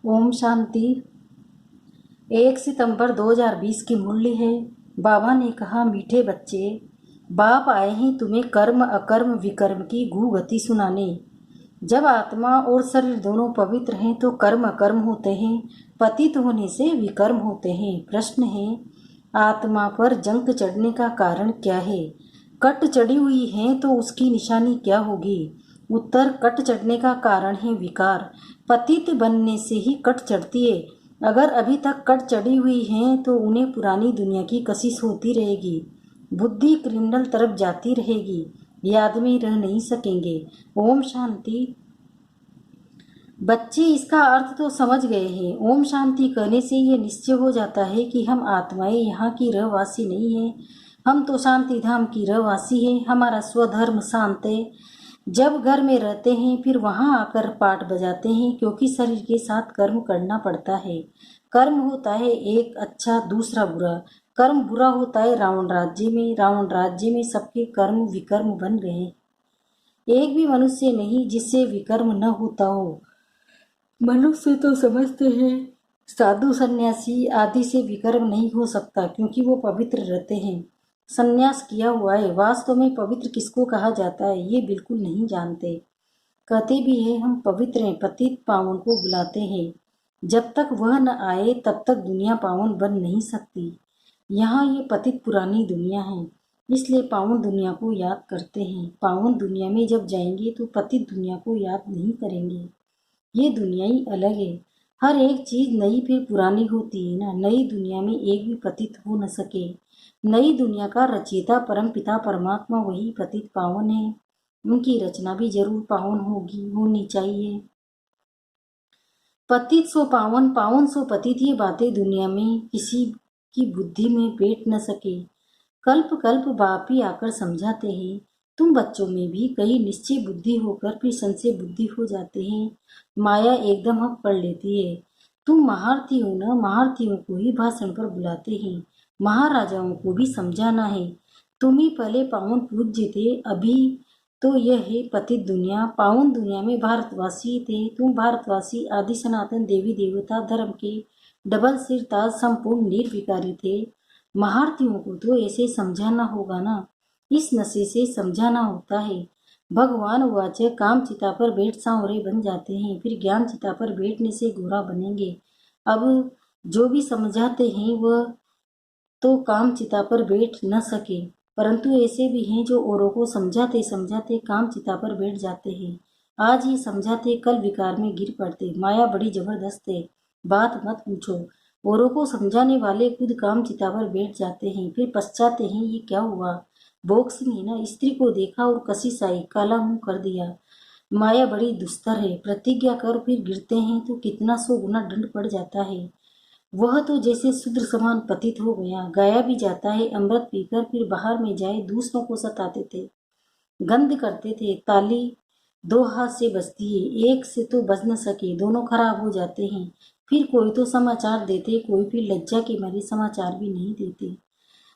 ओम शांति। 1 सितंबर 2020 की मुरली है। बाबा ने कहा, मीठे बच्चे, बाप आए हैं तुम्हें कर्म अकर्म विकर्म की गूढ़ गति सुनाने। जब आत्मा और शरीर दोनों पवित्र हैं तो कर्म अकर्म होते हैं, पतित होने से विकर्म होते हैं। प्रश्न है, आत्मा पर जंक चढ़ने का कारण क्या है? कट चढ़ी हुई है तो उसकी निशानी क्या होगी? उत्तर, कट चढ़ने का कारण है विकार। पतित बनने से ही कट चढ़ती है। अगर अभी तक कट चढ़ी हुई हैं तो उन्हें पुरानी दुनिया की कशिश होती रहेगी। बुद्धि क्रिमिनल तरफ जाती रहेगी, याद में रह नहीं सकेंगे। ओम शांति। बच्चे इसका अर्थ तो समझ गए हैं। ओम शांति कहने से ये निश्चय हो जाता है कि हम आत्माएं यहाँ की रहवासी नहीं हैं, हम तो शांति धाम की रहवासी हैं। हमारा स्वधर्म शांत है। जब घर में रहते हैं फिर वहाँ आकर पाठ बजाते हैं, क्योंकि शरीर के साथ कर्म करना पड़ता है। कर्म होता है एक अच्छा दूसरा बुरा। कर्म बुरा होता है रावण राज्य में। रावण राज्य में सबके कर्म विकर्म बन गए। एक भी मनुष्य नहीं जिससे विकर्म न होता हो। मनुष्य तो समझते हैं साधु सन्यासी आदि से विकर्म नहीं हो सकता, क्योंकि वो पवित्र रहते हैं, सन्यास किया हुआ है। वास्तव में पवित्र किसको कहा जाता है ये बिल्कुल नहीं जानते। कहते भी हैं हम पवित्र हैं, पतित पावन को बुलाते हैं। जब तक वह न आए तब तक दुनिया पावन बन नहीं सकती। यहाँ ये पतित पुरानी दुनिया है, इसलिए पावन दुनिया को याद करते हैं। पावन दुनिया में जब जाएंगे तो पतित दुनिया को याद नहीं करेंगे। ये दुनिया ही अलग है। हर एक चीज नई फिर पुरानी होती है ना। नई दुनिया में एक भी पतित हो न सके। नई दुनिया का रचयिता परम पिता परमात्मा वही पतित पावन है। उनकी रचना भी जरूर पावन होनी चाहिए। पतित सो पावन, पावन सो पतित, ये बातें दुनिया में किसी की बुद्धि में बैठ न सके। कल्प कल्प बाप ही आकर समझाते हैं। तुम बच्चों में भी कई निश्चय बुद्धि होकर फिर संशय बुद्धि हो जाते हैं। माया एकदम हक पढ़ लेती है। तुम महारथी हो न, महारथियों को ही भाषण पर बुलाते हैं। महाराजाओं को भी समझाना है। तुम ही पहले पावन पूज्य थे, अभी तो यह है पतित दुनिया। पावन दुनिया में भारतवासी थे। तुम भारतवासी आदि सनातन देवी देवता धर्म के डबल सिर ताज संपूर्ण निर्विकारी थे। महारथियों को तो ऐसे समझाना होगा ना, इस नशे से समझाना होता है। भगवान वाच, काम चिता पर बैठ सांवरे बन जाते हैं, फिर ज्ञान चिता पर बैठने से गोरा बनेंगे। अब जो भी समझाते हैं वह तो काम चिता पर बैठ न सके, परंतु ऐसे भी हैं जो औरों को समझाते समझाते काम चिता पर बैठ जाते हैं। आज ही समझाते कल विकार में गिर पड़ते। माया बड़ी जबरदस्त है, बात मत पूछो। औरों को समझाने वाले खुद काम चिता पर बैठ जाते हैं, फिर पछताते हैं ये क्या हुआ। बॉक्सिंग है ना, स्त्री को देखा और कशिश आई, काला मुंह कर दिया। माया बड़ी दुस्तर है। प्रतिज्ञा कर फिर गिरते हैं तो कितना सौ गुना दंड पड़ जाता है। वह तो जैसे शूद्र समान पतित हो गया। गाया भी जाता है, अमृत पीकर फिर बाहर में जाए दूसरों को सताते थे, गंद करते थे। ताली दो हाथ से बजती है, एक से तो बज न सके, दोनों खराब हो जाते हैं। फिर कोई तो समाचार देते, कोई फिर लज्जा के मारे समाचार भी नहीं देते।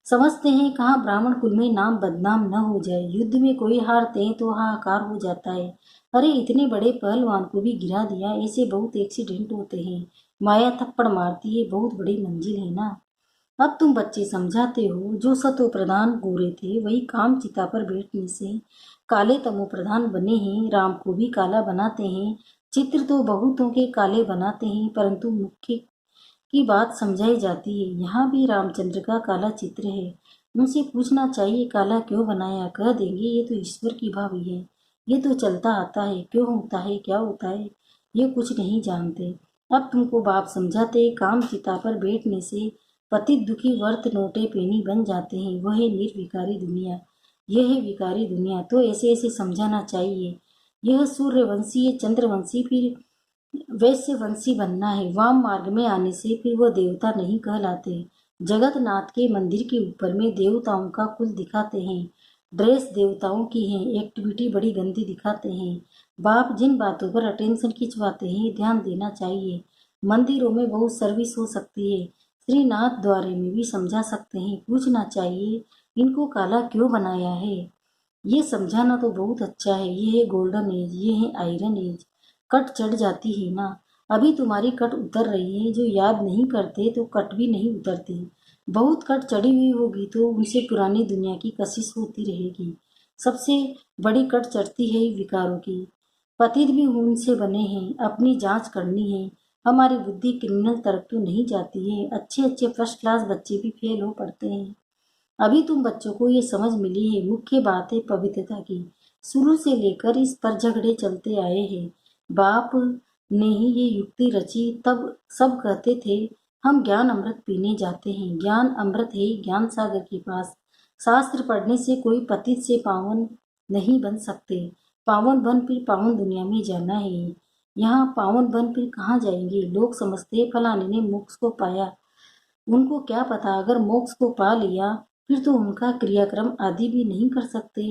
समझते हैं कहाँ ब्राह्मण कुल में नाम बदनाम न हो जाए। युद्ध में कोई हारते हैं तो हाहाकार हो जाता है। अरे इतने बड़े पहलवान को भी गिरा दिया, ऐसे बहुत एक्सीडेंट होते हैं। माया थप्पड़ मारती है, बहुत बड़ी मंजिल है ना। अब तुम बच्चे समझाते हो जो सतो प्रधान गोरे थे वही काम चिता पर बैठने से काले तमो प्रधान बने हैं। राम को भी काला बनाते हैं। चित्र तो बहुतों के काले बनाते हैं, परंतु मुख्य की बात समझाई जाती है। यहाँ भी रामचंद्र का काला चित्र है। उनसे पूछना चाहिए काला क्यों बनाया, कह देंगे ये तो ईश्वर की भावी है, ये तो चलता आता है, क्यों होता है क्या होता है ये कुछ नहीं जानते। अब तुमको बाप समझाते काम चिता पर बैठने से पतित दुखी वर्त नोटे पेनी बन जाते हैं। वह है निर्विकारी दुनिया, यह है विकारी दुनिया। तो ऐसे ऐसे समझाना चाहिए। यह सूर्यवंशी है, चंद्रवंशी फिर वैश्य वंशी बनना है। वाम मार्ग में आने से फिर वह देवता नहीं कहलाते। जगतनाथ के मंदिर के ऊपर में देवताओं का कुल दिखाते हैं। ड्रेस देवताओं की है, एक्टिविटी बड़ी गंदी दिखाते हैं। बाप जिन बातों पर अटेंशन खिंचवाते हैं ध्यान देना चाहिए। मंदिरों में बहुत सर्विस हो सकती है। श्रीनाथ द्वारे में भी समझा सकते हैं। पूछना चाहिए इनको काला क्यों बनाया है। ये समझाना तो बहुत अच्छा है। ये है गोल्डन एज, ये है आयरन एज। कट चढ़ जाती है ना। अभी तुम्हारी कट उतर रही है। जो याद नहीं करते तो कट भी नहीं उतरती। बहुत कट चढ़ी हुई होगी तो उनसे पुरानी दुनिया की कशिश होती रहेगी। सबसे बड़ी कट चढ़ती है विकारों की। पतित भी उनसे बने हैं। अपनी जांच करनी है। हमारी बुद्धि क्रिमिनल तरफ तो नहीं जाती है। अच्छे अच्छे फर्स्ट क्लास बच्चे भी फेल हो पड़ते हैं। अभी तुम बच्चों को ये समझ मिली है। मुख्य बात है पवित्रता की। शुरू से लेकर इस पर झगड़े चलते आए हैं। बाप ने ही ये युक्ति रची। तब सब कहते थे हम ज्ञान अमृत पीने जाते हैं। ज्ञान अमृत है ज्ञान सागर के पास। शास्त्र पढ़ने से कोई पतित से पावन नहीं बन सकते। पावन बन फिर पावन दुनिया में जाना है। यहाँ पावन बन फिर कहाँ जाएंगे। लोग समझते हैं फलाने ने मोक्ष को पाया। उनको क्या पता अगर मोक्ष को पा लिया फिर तो उनका क्रियाक्रम आदि भी नहीं कर सकते।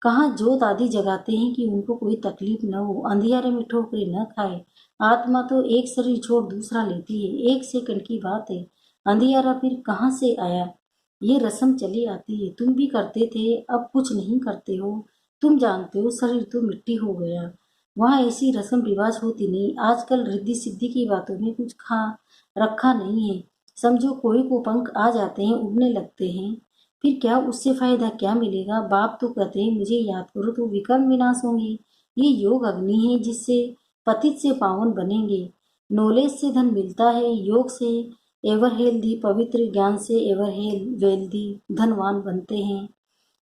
कहाँ जोत आदि जगाते हैं कि उनको कोई तकलीफ न हो, अंधियारे में ठोकरे न खाए। आत्मा तो एक शरीर छोड़ दूसरा लेती है। एक सेकंड की बात है। अंधियारा फिर कहाँ से आया। ये रस्म चली आती है। तुम भी करते थे, अब कुछ नहीं करते हो। तुम जानते हो शरीर तो मिट्टी हो गया। वहाँ ऐसी रस्म रिवाज होती नहीं। आजकल रिद्धि सिद्धि की बातों में कुछ खा रखा नहीं है। समझो कोई को पंख आ जाते हैं, उड़ने लगते हैं। फिर क्या उससे फायदा क्या मिलेगा। बाप तो कहते हैं मुझे याद करो तो विकर्म विनाश होंगे। ये योग अग्नि है जिससे पतित से पावन बनेंगे। नॉलेज से धन मिलता है। योग से एवर हेल्दी पवित्र, ज्ञान से एवर वेल्दी धनवान बनते हैं।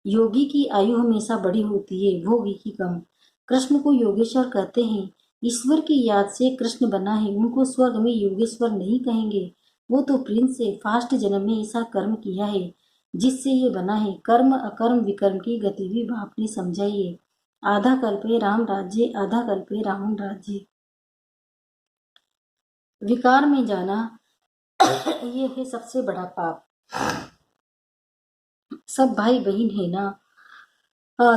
योगी की आयु हमेशा बड़ी होती है, भोगी की कम। कृष्ण को योगेश्वर कहते हैं। ईश्वर की याद से कृष्ण बना है। उनको स्वर्ग में योगेश्वर नहीं कहेंगे। वो तो प्रिंस है। फास्ट जन्म में ऐसा कर्म किया है जिससे ये बना है। कर्म अकर्म विकर्म की गति भी बाप ने समझाई है। आधा कल्पे राम राज्य, आधा कल्पे रावण राज्य। विकार में जाना ये है सबसे बड़ा पाप। सब भाई बहन है ना।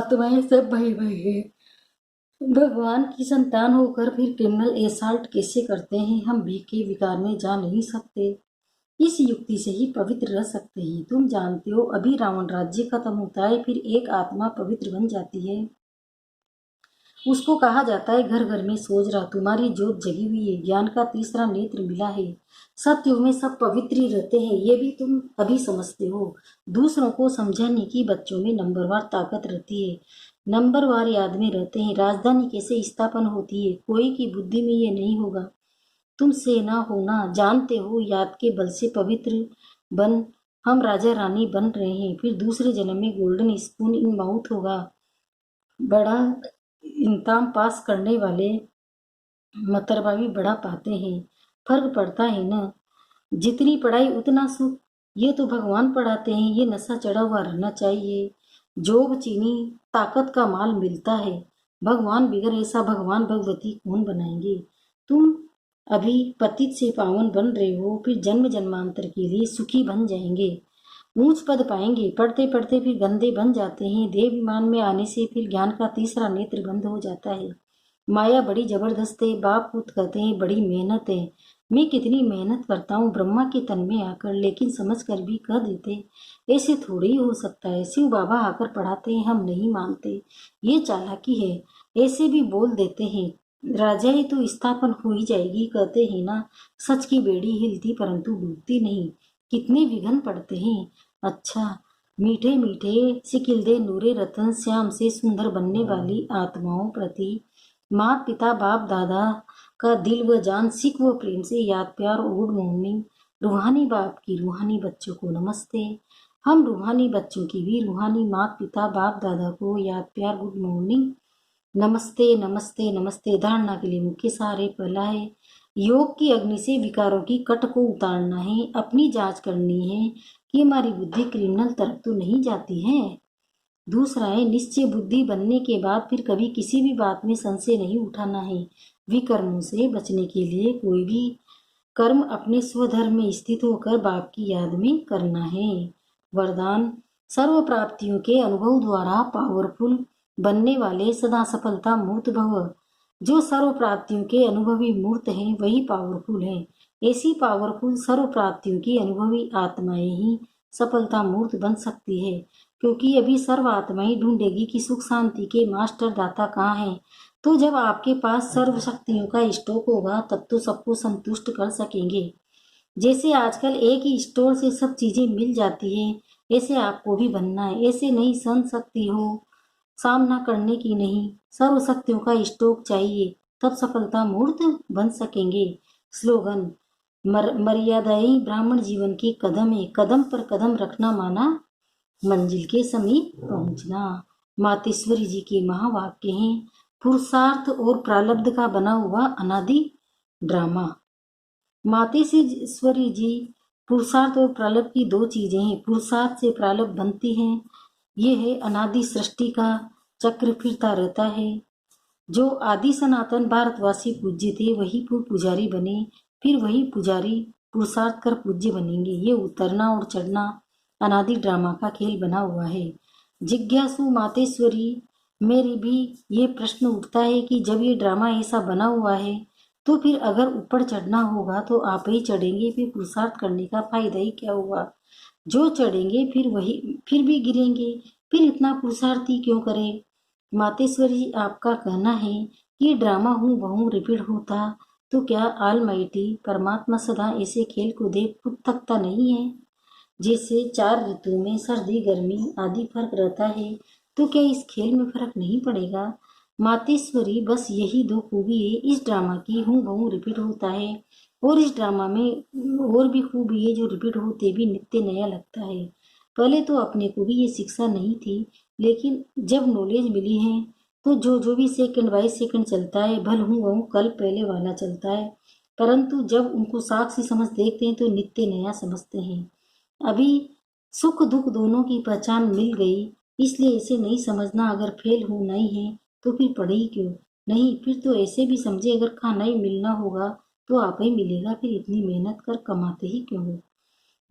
तुम्हारे सब भाई भाई है। भगवान की संतान होकर फिर क्रिमिनल एसाल्ट कैसे करते हैं। हम भी के विकार में जा नहीं सकते। इस युक्ति से ही पवित्र रह सकते हैं। तुम जानते हो अभी रावण राज्य खत्म होता है फिर एक आत्मा पवित्र बन जाती है। उसको कहा जाता है घर घर में सोच रहा। तुम्हारी जोत जगी हुई है। ज्ञान का तीसरा नेत्र मिला है। सत्युग में सब पवित्र ही रहते हैं। ये भी तुम अभी समझते हो। दूसरों को समझाने की बच्चों में नंबरवार ताकत रहती है। नंबरवार याद में रहते हैं। राजधानी कैसे स्थापन होती है कोई की बुद्धि में ये नहीं होगा। तुम सेना होना जानते हो। याद के बल से पवित्र बन हम राजा रानी बन रहे हैं। फिर दूसरे जन्म में गोल्डन स्पून इन माउथ होगा। बड़ा इंताम पास करने वाले मतरबा भी बड़ा पाते हैं। फर्क पड़ता है ना। जितनी पढ़ाई उतना सुख। ये तो भगवान पढ़ाते हैं। ये नशा चढ़ा हुआ रहना चाहिए। जोग चीनी ताकत का माल मिलता है। भगवान बिगर ऐसा भगवान भगवती कौन बनाएंगे। तुम अभी पतित से पावन बन रहे हो फिर जन्म जन्मांतर के लिए सुखी बन जाएंगे। ऊंच पद पाएंगे। पढ़ते पढ़ते फिर गंदे बन जाते हैं। देवाभिमान में आने से फिर ज्ञान का तीसरा नेत्र बंद हो जाता है। माया बड़ी जबरदस्त है। बाप खुद कहते हैं बड़ी मेहनत है। मैं कितनी मेहनत करता हूँ ब्रह्मा के तन में आकर, लेकिन समझ कर भी कह देते ऐसे थोड़ी ही हो सकता है। शिव बाबा आकर पढ़ाते हैं, हम नहीं मानते। ये चालाकी है। ऐसे भी बोल देते हैं राजा ही तो स्थापन हो ही जाएगी। कहते हैं ना सच की बेड़ी हिलती परंतु डूबती नहीं। कितने विघ्न पड़ते हैं। अच्छा मीठे मीठे सिकिल नूरे रतन श्याम से सुंदर बनने वाली आत्माओं प्रति माँ पिता बाप दादा का दिल व जान सिख व प्रेम से याद प्यार और गुड मॉर्निंग। रूहानी बाप की रूहानी बच्चों को नमस्ते। हम रूहानी बच्चों की भी रूहानी माँ पिता बाप दादा को याद प्यार गुड मॉर्निंग। नमस्ते नमस्ते नमस्ते। धारणा के लिए मुख्य सहारे पहला है योग की अग्नि से विकारों की कट को उतारना है। अपनी जांच करनी है कि हमारी बुद्धि क्रिमिनल तरफ तो नहीं जाती है। दूसरा है निश्चय बुद्धि बनने के बाद फिर कभी किसी भी बात में संशय नहीं उठाना है। विकर्मों से बचने के लिए कोई भी कर्म अपने स्वधर्म में स्थित होकर बाप की याद में करना है। वरदान सर्व प्राप्तियों के अनुभव द्वारा पावरफुल बनने वाले सदा सफलता मूर्त भव। जो सर्व प्राप्तियों के अनुभवी मूर्त हैं वही पावरफुल है। ऐसी पावरफुल सर्व प्राप्तियों की अनुभवी आत्माएं ही सफलता मूर्त बन सकती है। क्योंकि अभी सर्व आत्माएं ढूंढेगी कि सुख शांति के मास्टर दाता कहाँ हैं। तो जब आपके पास सर्व शक्तियों का स्टॉक होगा तब तो सबको संतुष्ट कर सकेंगे। जैसे आजकल एक ही स्टोर से सब चीजें मिल जाती है, ऐसे आपको भी बनना है। ऐसे नहीं सहन सकती हो सामना करने की नहीं, सर्व शक्तियों का स्टॉक चाहिए, तब सफलता मूर्त बन सकेंगे। स्लोगन मर्यादाई ब्राह्मण जीवन की कदम है, कदम पर कदम रखना माना मंजिल के समीप पहुंचना। मातेश्वरी जी के महावाक्य हैं, पुरुषार्थ और प्रारब्ध का बना हुआ अनादि ड्रामा। मातेश्वरी जी पुरुषार्थ और प्रारब्ध की दो चीजें हैं। पुरुषार्थ से प्रारब्ध बनती हैं, ये है अनादि सृष्टि का चक्र फिरता रहता है। जो आदि सनातन भारतवासी पूज्य थे वही पुजारी बने, फिर वही पुजारी पुरुषार्थ कर पूज्य बनेंगे। ये उतरना और चढ़ना अनादि ड्रामा का खेल बना हुआ है। जिज्ञासु मातेश्वरी मेरी भी ये प्रश्न उठता है कि जब ये ड्रामा ऐसा बना हुआ है तो फिर अगर ऊपर चढ़ना होगा तो आप ही चढ़ेंगे, फिर पुरुषार्थ करने का फायदा ही क्या हुआ। जो चढ़ेंगे फिर भी गिरेंगे, फिर इतना पुरुषार्थ ही क्यों करें। मातेश्वरी आपका कहना है कि ड्रामा हूँ बहू रिपीट होता तो क्या ऑलमाइटी परमात्मा सदा ऐसे खेल को देख खुद थकता नहीं है। जैसे 4 ऋतु में सर्दी गर्मी आदि फर्क रहता है, तो क्या इस खेल में फर्क नहीं पड़ेगा। मातेश्वरी बस यही दो खूबी है इस ड्रामा की, हूँ बहू रिपीट होता है, और इस ड्रामा में और भी खूबी है जो रिपीट होते भी नित्य नया लगता है। पहले तो अपने को भी ये शिक्षा नहीं थी, लेकिन जब नॉलेज मिली है तो जो भी सेकंड बाय सेकंड चलता है भल हूँ बहू कल पहले वाला चलता है। परंतु जब उनको साक्षी समझ देखते हैं तो नित्य नया समझते हैं। अभी सुख दुख दोनों की पहचान मिल गई, इसलिए इसे नहीं समझना अगर फेल होना ही है तो फिर पढ़े ही क्यों। नहीं, फिर तो ऐसे भी समझे अगर खाना ही मिलना होगा तो आप ही मिलेगा, फिर इतनी मेहनत कर कमाते ही क्यों हो।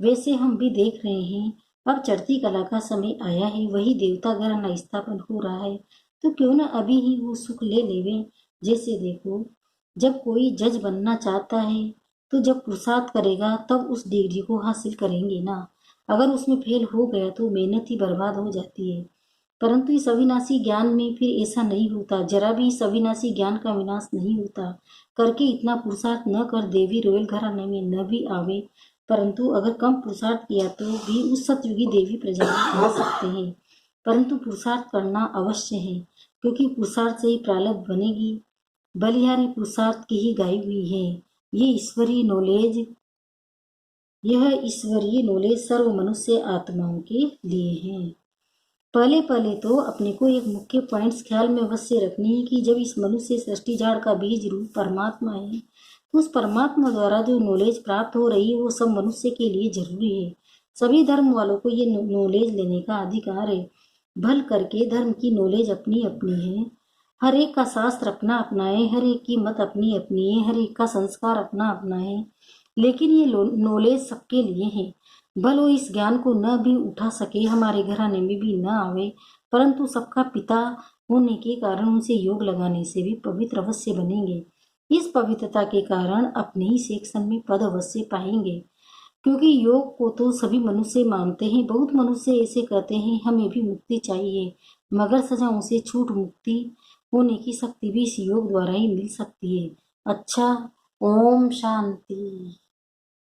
वैसे हम भी देख रहे हैं अब चढ़ती कला का समय आया है, वही देवता ग्रह स्थापन हो रहा है, तो क्यों न अभी ही वो सुख ले लेवे। जैसे देखो, जब कोई जज बनना चाहता है तो जब पुरुषार्थ करेगा तब उस डिग्री को हासिल करेंगे ना। अगर उसमें फेल हो गया तो मेहनत ही बर्बाद हो जाती है। परंतु इस अविनाशी ज्ञान में फिर ऐसा नहीं होता, जरा भी इस अविनाशी ज्ञान का विनाश नहीं होता। करके इतना पुरुषार्थ न कर देवी रोयल घराने में न भी आवे, परंतु अगर कम पुरुषार्थ किया तो भी उस सतयुगी देवी प्रजा में आ सकते हैं। परंतु पुरुषार्थ करना अवश्य है, क्योंकि पुरुषार्थ से ही प्रारब्ध बनेगी। बलिहारी पुरुषार्थ की ही गाई हुई है। ये ईश्वरीय नॉलेज सर्व मनुष्य आत्माओं के लिए है। पहले पहले तो अपने को एक मुख्य पॉइंट्स ख्याल में अवश्य रखनी है कि जब इस मनुष्य सृष्टि झाड़ का बीज रूप परमात्मा है, तो उस परमात्मा द्वारा जो नॉलेज प्राप्त हो रही है वो सब मनुष्य के लिए जरूरी है। सभी धर्म वालों को ये नॉलेज लेने का अधिकार है। भल करके धर्म की नॉलेज अपनी अपनी है, हर एक का शास्त्र अपना अपना है, हर एक की मत अपनी अपनी है, हर एक का संस्कार अपना अपना है, लेकिन ये नॉलेज सबके लिए है। भल वो इस ज्ञान को न भी उठा सके, हमारे घराने में भी न आवे, परंतु सबका पिता होने के कारण उनसे योग लगाने से भी पवित्र अवश्य बनेंगे। इस पवित्रता के कारण अपने ही सेक्शन में पद अवश्य पाएंगे, क्योंकि योग को तो सभी मनुष्य मानते हैं। बहुत मनुष्य ऐसे कहते हैं हमें भी मुक्ति चाहिए, मगर सजाओं से छूट मुक्ति होने की शक्ति भी इस योग द्वारा ही मिल सकती है। अच्छा, ओम शांति।